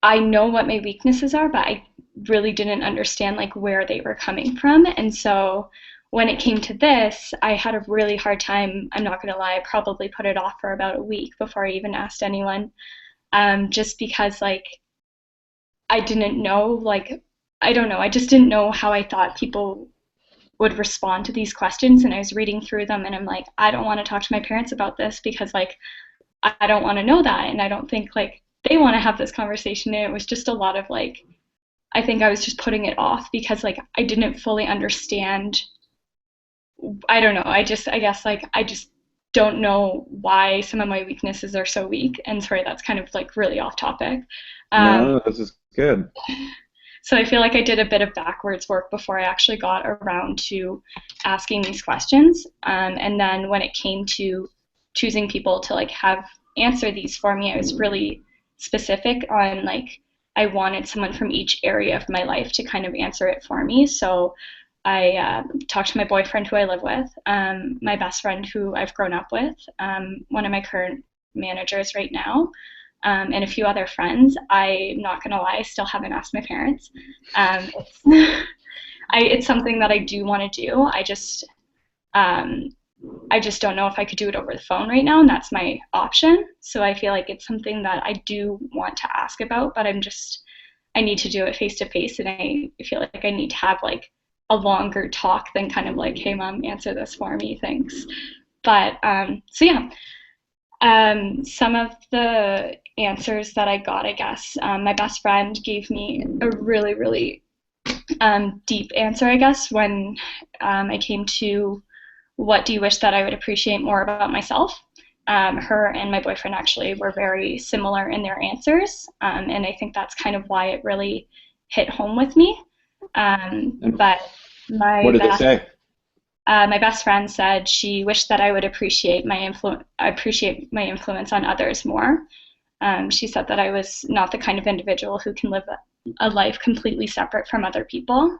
I know what my weaknesses are, but I really didn't understand like where they were coming from. And so when it came to this, I had a really hard time. I'm not going to lie, I probably put it off for about a week before I even asked anyone, just because like I didn't know, like, I don't know, I just didn't know how I thought people would respond to these questions. And I was reading through them and I'm like, I don't want to talk to my parents about this because like I don't want to know that. And I don't think like they want to have this conversation. And it was just a lot of like, I think I was just putting it off because like I didn't fully understand. I don't know. I guess like I just don't know why some of my weaknesses are so weak. And sorry, that's kind of like really off topic. Um, No, this is good. so I feel like I did a bit of backwards work before I actually got around to asking these questions. And then when it came to choosing people to like have answer these for me, I was really specific on like I wanted someone from each area of my life to kind of answer it for me. So I talked to my boyfriend who I live with, my best friend who I've grown up with, one of my current managers right now, and a few other friends. I'm not gonna lie, I still haven't asked my parents. It's, it's something that I do want to do. Um, I just don't know if I could do it over the phone right now, and that's my option. So I feel like it's something that I do want to ask about, but I need to do it face to face, and I feel like I need to have like a longer talk than kind of like, hey mom, answer this for me, thanks. But so yeah, some of the answers that I got, I guess, my best friend gave me a really, really deep answer, I guess, when I came to what do you wish that I would appreciate more about myself. Her and my boyfriend actually were very similar in their answers, and I think that's kind of why it really hit home with me. But What did they say? my best friend said she wished that I would appreciate my influence on others more. She said that I was not the kind of individual who can live a life completely separate from other people.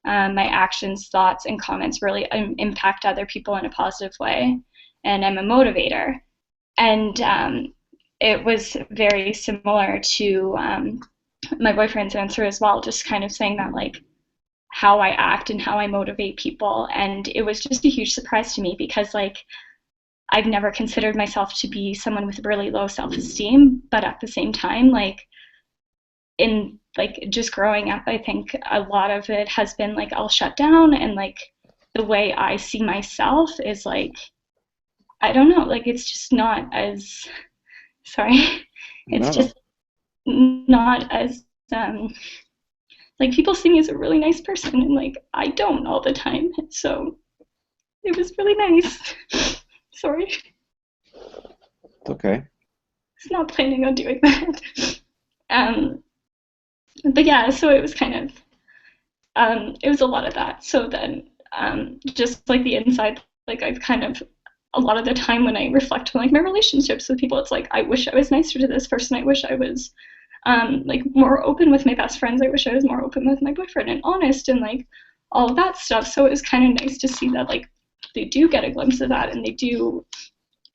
My actions, thoughts, and comments really impact other people in a positive way, and I'm a motivator. And it was very similar to my boyfriend's answer as well, just kind of saying that like how I act and how I motivate people. And it was just a huge surprise to me because like I've never considered myself to be someone with really low self-esteem, but at the same time, like in like just growing up, I think a lot of it has been like I'll shut down, and like the way I see myself is like I don't know, like it's just not as sorry, it's No. just not as like people see me as a really nice person, and like I don't all the time. So it was really nice. Sorry. It's okay. I was not planning on doing that. But yeah, so it was kind of it was a lot of that. So then just like the inside, like I've kind of a lot of the time when I reflect on like my relationships with people, it's like I wish I was nicer to this person. I wish I was like more open with my best friends. I wish I was more open with my boyfriend and honest and like all of that stuff. So it was kind of nice to see that like they do get a glimpse of that, and they do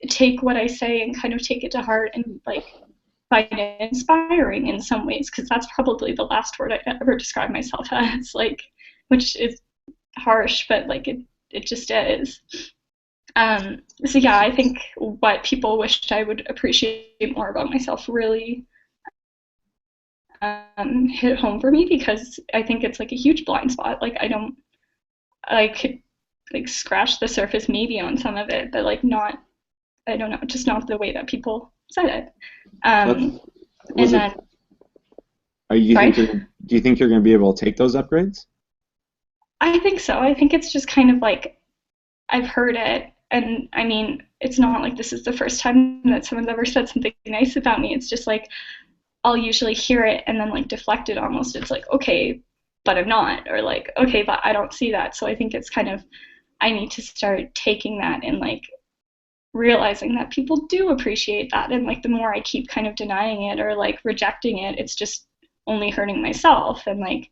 take what I say and kind of take it to heart and like find it inspiring in some ways, because that's probably the last word I ever describe myself as, like, which is harsh, but like it just is. So yeah, I think what people wished I would appreciate more about myself really hit home for me, because I think it's like a huge blind spot. Like I could like scratch the surface maybe on some of it, but like not, I don't know, just not the way that people said it. And then, do you think you're going to be able to take those upgrades? I think so. I think it's just kind of like I've heard it, and I mean, it's not like this is the first time that someone's ever said something nice about me. It's just like I'll usually hear it and then like deflect it almost. It's like, okay, but I'm not, or like, okay, but I don't see that. So I think it's kind of, I need to start taking that and like realizing that people do appreciate that. And like the more I keep kind of denying it or like rejecting it, it's just only hurting myself. And like,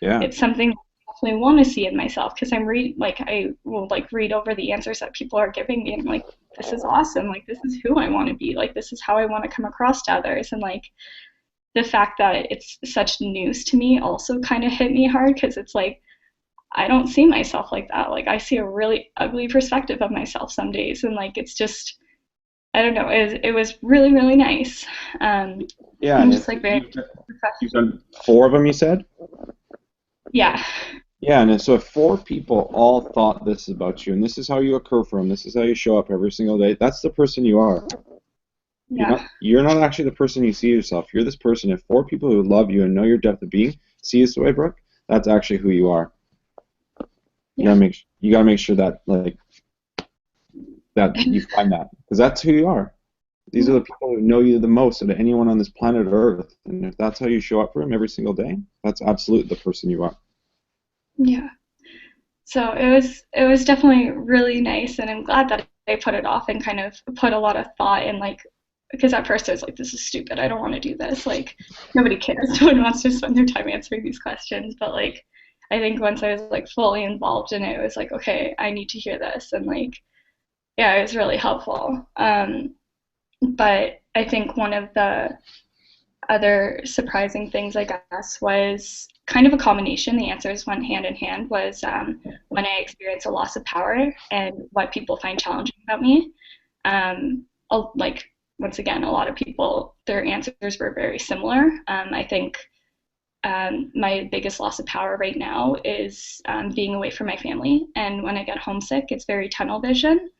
it's something I definitely want to see in myself, because I will like read over the answers that people are giving me, and I'm like, this is awesome. Like, this is who I want to be. Like, this is how I want to come across to others. And like, the fact that it's such news to me also kind of hit me hard, because it's like, I don't see myself like that. Like, I see a really ugly perspective of myself some days, and like, it's just, I don't know, it was really, really nice. Yeah, I'm just like very you've done 4 of them, you said? Yeah. Yeah, and so if 4 people all thought this about you, and this is how you occur from, this is how you show up every single day, that's the person you are. Yeah. You're not actually the person you see yourself. You're this person. If 4 people who love you and know your depth of being see you this way, Brooke, that's actually who you are. You gotta make sure that like that you find that, because that's who you are. These are the people who know you the most out of anyone on this planet Earth, and if that's how you show up for them every single day, that's absolutely the person you are. Yeah. So it was definitely really nice, and I'm glad that I put it off and kind of put a lot of thought in, like, because at first I was like, this is stupid. I don't want to do this. Like, nobody cares. No one wants to spend their time answering these questions. But like, I think once I was like fully involved in it, it was like, okay, I need to hear this, and like, yeah, it was really helpful. But I think one of the other surprising things, I guess, was kind of a combination. The answers went hand in hand. Was when I experienced a loss of power and what people find challenging about me. Like, once again, a lot of people, their answers were very similar. I think my biggest loss of power right now is being away from my family. And when I get homesick, it's very tunnel vision.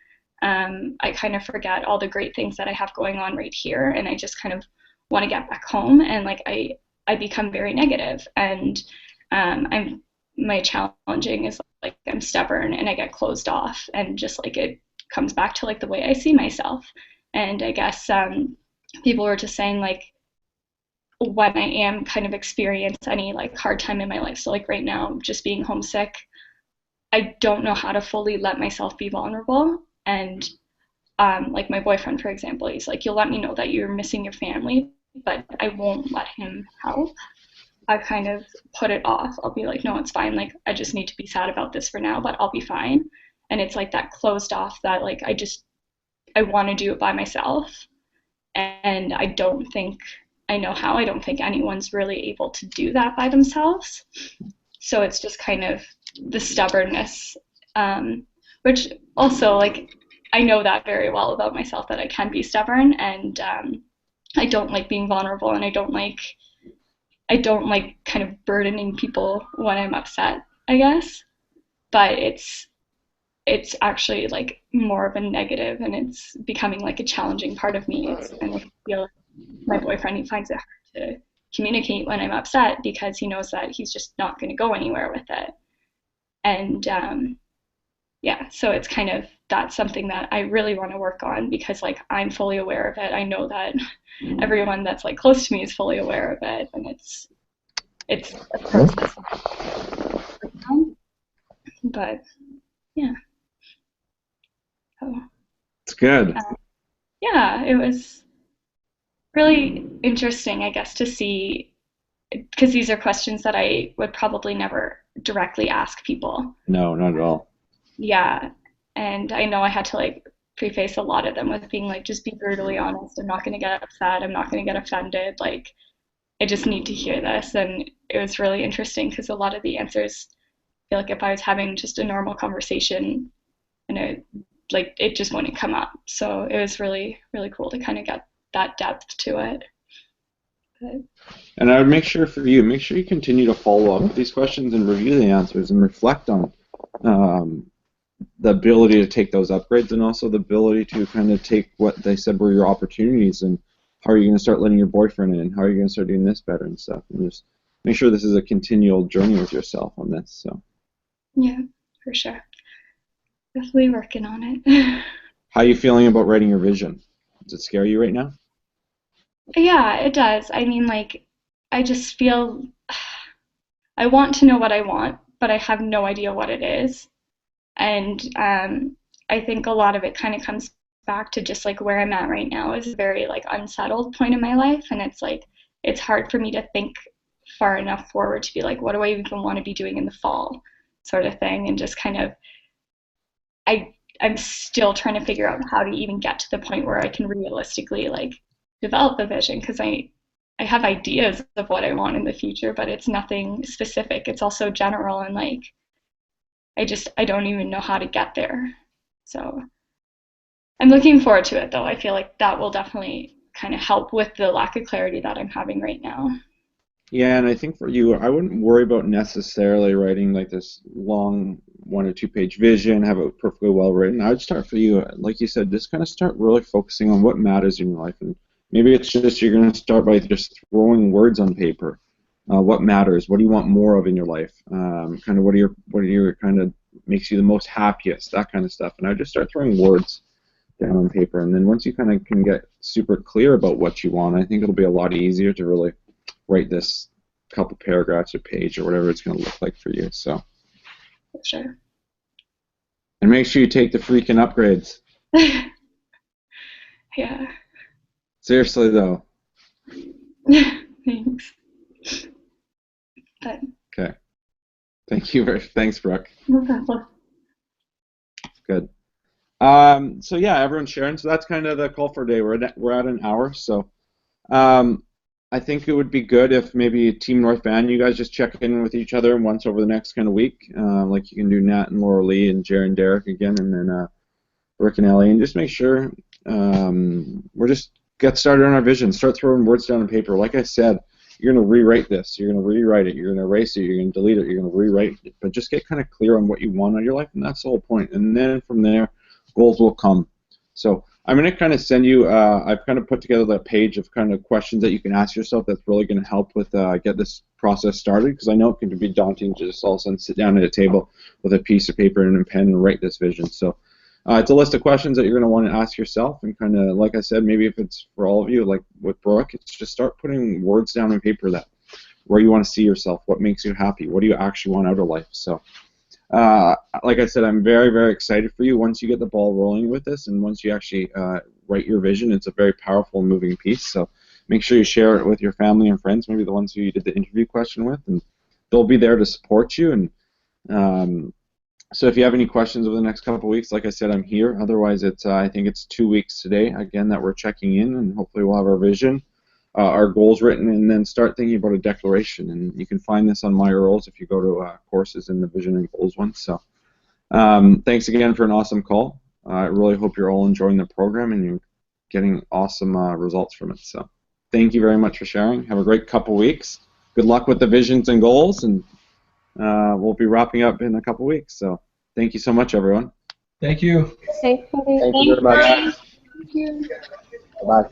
I kind of forget all the great things that I have going on right here, and I just kind of want to get back home, and like I become very negative, and I'm my challenging is like I'm stubborn and I get closed off, and just like it comes back to like the way I see myself. And I guess people were just saying like when I am kind of experience any like hard time in my life, so like right now just being homesick, I don't know how to fully let myself be vulnerable. And like my boyfriend, for example, he's like, you'll let me know that you're missing your family, but I won't let him help. I kind of put it off. I'll be like, no, it's fine. Like, I just need to be sad about this for now, but I'll be fine. And it's like that closed off that like I want to do it by myself. And I don't think I know how. I don't think anyone's really able to do that by themselves. So it's just kind of the stubbornness, which also like I know that very well about myself, that I can be stubborn, and I don't like being vulnerable, and I don't like kind of burdening people when I'm upset, I guess. But it's actually like more of a negative, and it's becoming like a challenging part of me. And I feel like my boyfriend, he finds it hard to communicate when I'm upset because he knows that he's just not going to go anywhere with it. And yeah, so it's kind of, that's something that I really want to work on, because like I'm fully aware of it. I know that everyone that's like close to me is fully aware of it, and it's a process. But yeah, so It's good. yeah, it was really interesting, I guess, to see, because these are questions that I would probably never directly ask people. No, not at all. Yeah, and I know I had to like preface a lot of them with being like, just be brutally honest. I'm not going to get upset. I'm not going to get offended. Like, I just need to hear this. And it was really interesting because a lot of the answers, I feel like if I was having just a normal conversation, and it just wouldn't come up. So it was really, really cool to kind of get that depth to it. But, And I would make sure you continue to follow up with these questions and review the answers and reflect on the ability to take those upgrades, and also the ability to kind of take what they said were your opportunities, and how are you going to start letting your boyfriend in, how are you going to start doing this better and stuff, and just make sure this is a continual journey with yourself on this. So yeah, for sure. Definitely working on it. how are you feeling about writing your vision? Does it scare you right now? Yeah, it does. I mean, like, I just feel I want to know what I want, but I have no idea what it is. And I think a lot of it kind of comes back to just like where I'm at right now is a very like unsettled point in my life, and it's like it's hard for me to think far enough forward to be like, what do I even want to be doing in the fall, sort of thing, and just kind of I'm still trying to figure out how to even get to the point where I can realistically like develop a vision, because I have ideas of what I want in the future, but it's nothing specific. It's also general, and like I don't even know how to get there. So I'm looking forward to it, though. I feel like that will definitely kind of help with the lack of clarity that I'm having right now. Yeah, and I think for you, I wouldn't worry about necessarily writing like this long 1 or 2 page vision, have it perfectly well written. I would start for you, like you said, just kind of start really focusing on what matters in your life. And maybe it's just you're going to start by just throwing words on paper. What matters? What do you want more of in your life? Kind of what are your kind of makes you the most happiest? That kind of stuff. And I would just start throwing words down on paper. And then once you kind of can get super clear about what you want, I think it'll be a lot easier to really write this couple paragraphs or page or whatever it's going to look like for you. So. For sure. And make sure you take the freaking upgrades. Yeah. Seriously though. Thanks. But Okay. Thanks, Brooke. no problem. Good. So yeah, everyone's sharing. So that's kind of the call for today. We're at an hour. So I think it would be good if maybe Team North Van, you guys just check in with each other once over the next kind of week. Like you can do Nat and Laura Lee and Jared and Derek again, and then Rick and Ellie, and just make sure we're just get started on our vision. Start throwing words down on paper. Like I said, you're going to rewrite this. You're going to rewrite it. You're going to erase it. You're going to delete it. You're going to rewrite it. But just get kind of clear on what you want out of your life, and that's the whole point. And then from there, goals will come. So I'm going to kind of send you, I've kind of put together that page of kind of questions that you can ask yourself that's really going to help with get this process started, because I know it can be daunting to just all of a sudden sit down at a table with a piece of paper and a pen and write this vision. So it's a list of questions that you're going to want to ask yourself, and kind of, like I said, maybe if it's for all of you, like with Brooke, it's just start putting words down on paper that where you want to see yourself, what makes you happy, what do you actually want out of life. So like I said, I'm very, very excited for you. Once you get the ball rolling with this, and once you actually write your vision, it's a very powerful, moving piece. So make sure you share it with your family and friends, maybe the ones who you did the interview question with, and they'll be there to support you. And so if you have any questions over the next couple of weeks, like I said, I'm here. Otherwise, it's I think it's 2 weeks today, again, that we're checking in, and hopefully we'll have our vision, our goals written, and then start thinking about a declaration. And you can find this on My Roles if you go to courses in the vision and goals one. So thanks again for an awesome call. I really hope you're all enjoying the program and you're getting awesome results from it. So thank you very much for sharing. Have a great couple weeks. Good luck with the visions and goals, and we'll be wrapping up in a couple weeks. So thank you so much, everyone. Thank you. Thanks, Thank you very much. Thank you. Bye-bye.